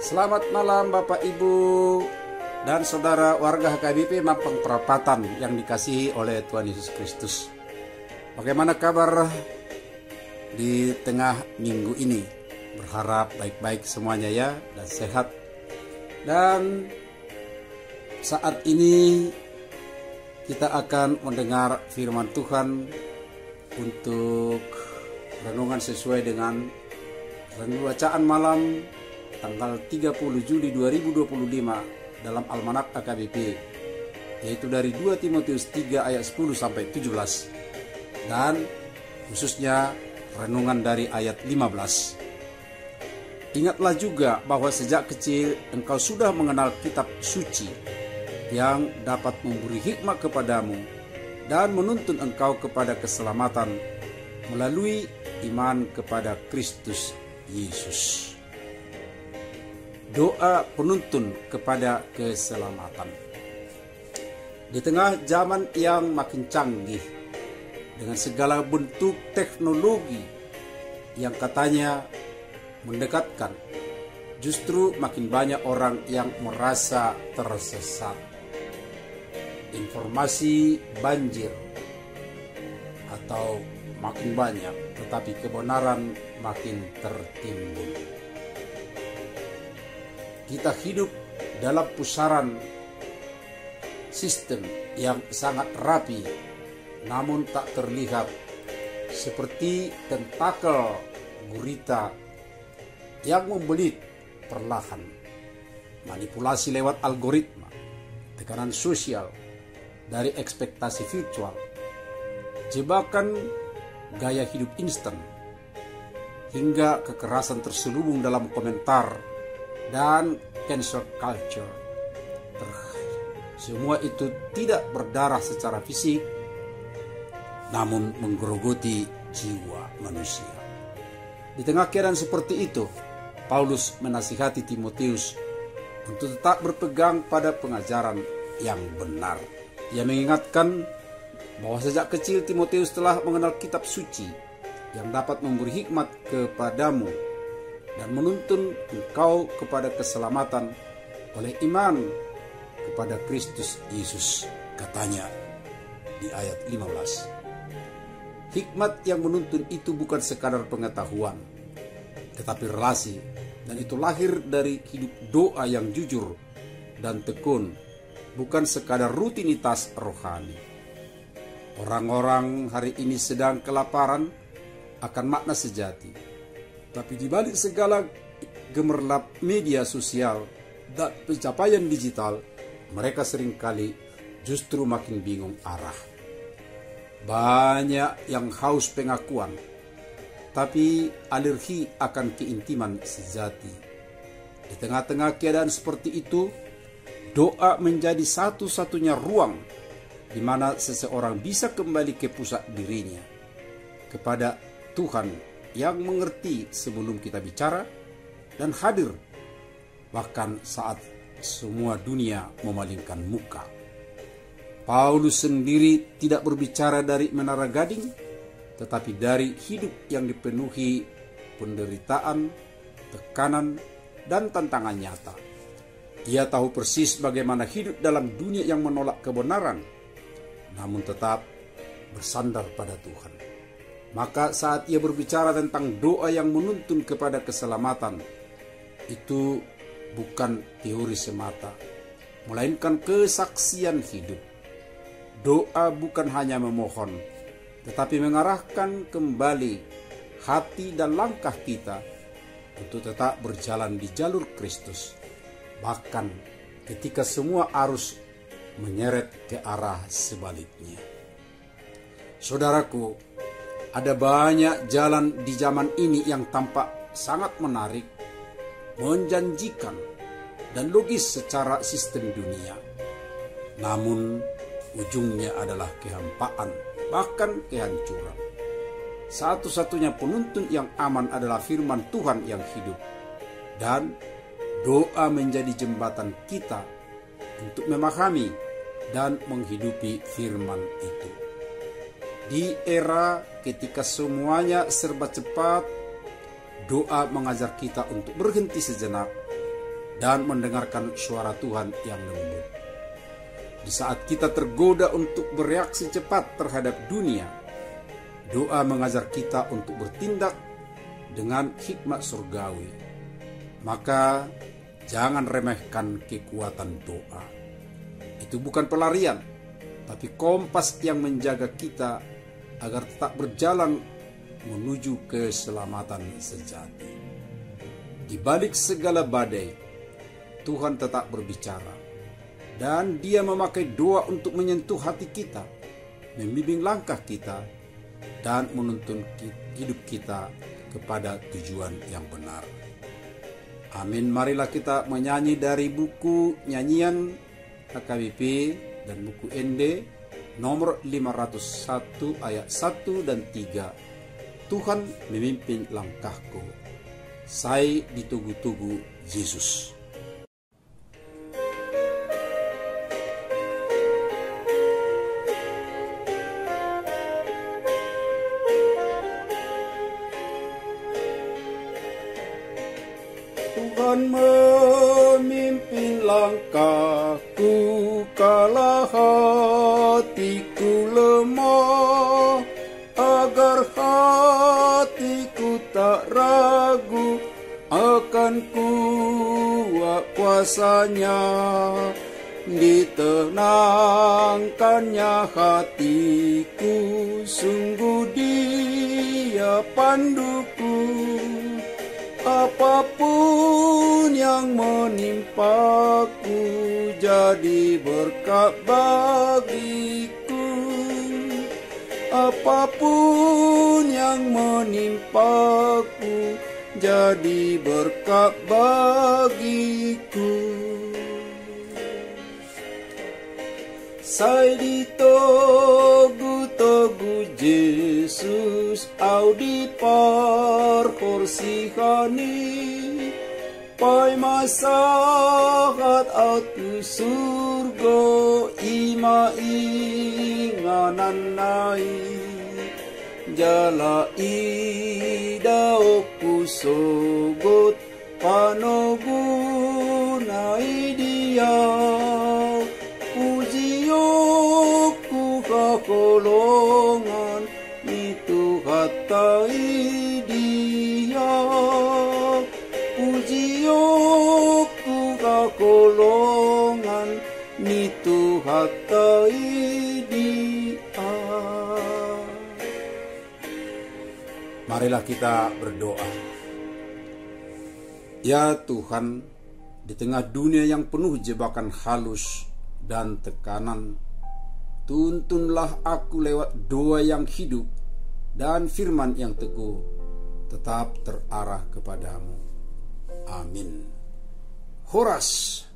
Selamat malam Bapak Ibu dan saudara warga HKBP Mampang Perapatan yang dikasihi oleh Tuhan Yesus Kristus. Bagaimana kabar di tengah minggu ini? Berharap baik-baik semuanya ya dan sehat. Dan saat ini kita akan mendengar firman Tuhan untuk renungan sesuai dengan renungan bacaan malam tanggal 30 Juli 2025 dalam Almanak AKBP, yaitu dari 2 Timotius 3 ayat 10 sampai 17 dan khususnya renungan dari ayat 15. Ingatlah juga bahwa sejak kecil engkau sudah mengenal kitab suci yang dapat memberi hikmat kepadamu dan menuntun engkau kepada keselamatan melalui iman kepada Kristus Yesus. Doa penuntun kepada keselamatan. Di tengah zaman yang makin canggih dengan segala bentuk teknologi yang katanya mendekatkan, justru makin banyak orang yang merasa tersesat. Informasi banjir atau makin banyak, tetapi kebenaran makin tertimbun. Kita hidup dalam pusaran sistem yang sangat rapi, namun tak terlihat, seperti tentakel gurita yang membelit perlahan. Manipulasi lewat algoritma, tekanan sosial dari ekspektasi virtual, jebakan gaya hidup instan, hingga kekerasan terselubung dalam komentar dan cancel culture. Semua itu tidak berdarah secara fisik, namun menggerogoti jiwa manusia. Di tengah keadaan seperti itu, Paulus menasihati Timotius untuk tetap berpegang pada pengajaran yang benar. Ia mengingatkan bahwa sejak kecil Timotius telah mengenal kitab suci yang dapat memberi hikmat kepadamu dan menuntun engkau kepada keselamatan oleh iman kepada Kristus Yesus, katanya di ayat 15. Hikmat yang menuntun itu bukan sekadar pengetahuan, tetapi relasi, dan itu lahir dari hidup doa yang jujur dan tekun, bukan sekadar rutinitas rohani. Orang-orang hari ini sedang kelaparan akan makna sejati. Tapi di balik segala gemerlap media sosial dan pencapaian digital, mereka seringkali justru makin bingung arah. Banyak yang haus pengakuan, tapi alergi akan keintiman sejati. Di tengah-tengah keadaan seperti itu, doa menjadi satu-satunya ruang di mana seseorang bisa kembali ke pusat dirinya, kepada Tuhan yang mengerti sebelum kita bicara dan hadir bahkan saat semua dunia memalingkan muka. Paulus sendiri tidak berbicara dari menara gading, tetapi dari hidup yang dipenuhi penderitaan, tekanan, dan tantangan nyata. Ia tahu persis bagaimana hidup dalam dunia yang menolak kebenaran, namun tetap bersandar pada Tuhan. Maka saat ia berbicara tentang doa yang menuntun kepada keselamatan, itu bukan teori semata, melainkan kesaksian hidup. Doa bukan hanya memohon, tetapi mengarahkan kembali hati dan langkah kita untuk tetap berjalan di jalur Kristus, bahkan ketika semua arus menyeret ke arah sebaliknya. Saudaraku, ada banyak jalan di zaman ini yang tampak sangat menarik, menjanjikan, dan logis secara sistem dunia. Namun, ujungnya adalah kehampaan, bahkan kehancuran. Satu-satunya penuntun yang aman adalah firman Tuhan yang hidup. Dan doa menjadi jembatan kita untuk memahami dan menghidupi firman itu. Di era ketika semuanya serba cepat, doa mengajar kita untuk berhenti sejenak dan mendengarkan suara Tuhan yang lembut. Di saat kita tergoda untuk bereaksi cepat terhadap dunia, doa mengajar kita untuk bertindak dengan hikmat surgawi. Maka jangan remehkan kekuatan doa. Itu bukan pelarian, tapi kompas yang menjaga kita agar tetap berjalan menuju keselamatan sejati. Di balik segala badai, Tuhan tetap berbicara, dan Dia memakai doa untuk menyentuh hati kita, membimbing langkah kita, dan menuntun hidup kita kepada tujuan yang benar. Amin. Marilah kita menyanyi dari buku nyanyian HKBP dan buku ND nomor 501 ayat 1 dan 3. Tuhan memimpin langkahku, saya ditunggu-tunggu Yesus. Tuhan memimpin langkahku kala hatiku lemah, agar hatiku tak ragu akan kuat kuasa-Nya. Ditenangkannya hatiku, sungguh Dia panduku. Apapun yang menimpaku jadi berkat bagiku. Apapun yang menimpaku jadi berkat bagiku. Saya ditogu-togu Yesus, au diparhorsihani, pai masahat au tu surga ima ingananai, jala idauku sogot panogunai Dia. Pujiyoku kakolongan itu hatai Dia. Pujiyoku kakolongan itu hatai Dia. Marilah kita berdoa. Ya Tuhan, di tengah dunia yang penuh jebakan halus dan tekanan, tuntunlah aku lewat doa yang hidup dan firman yang teguh, tetap terarah kepadamu. Amin. Horas.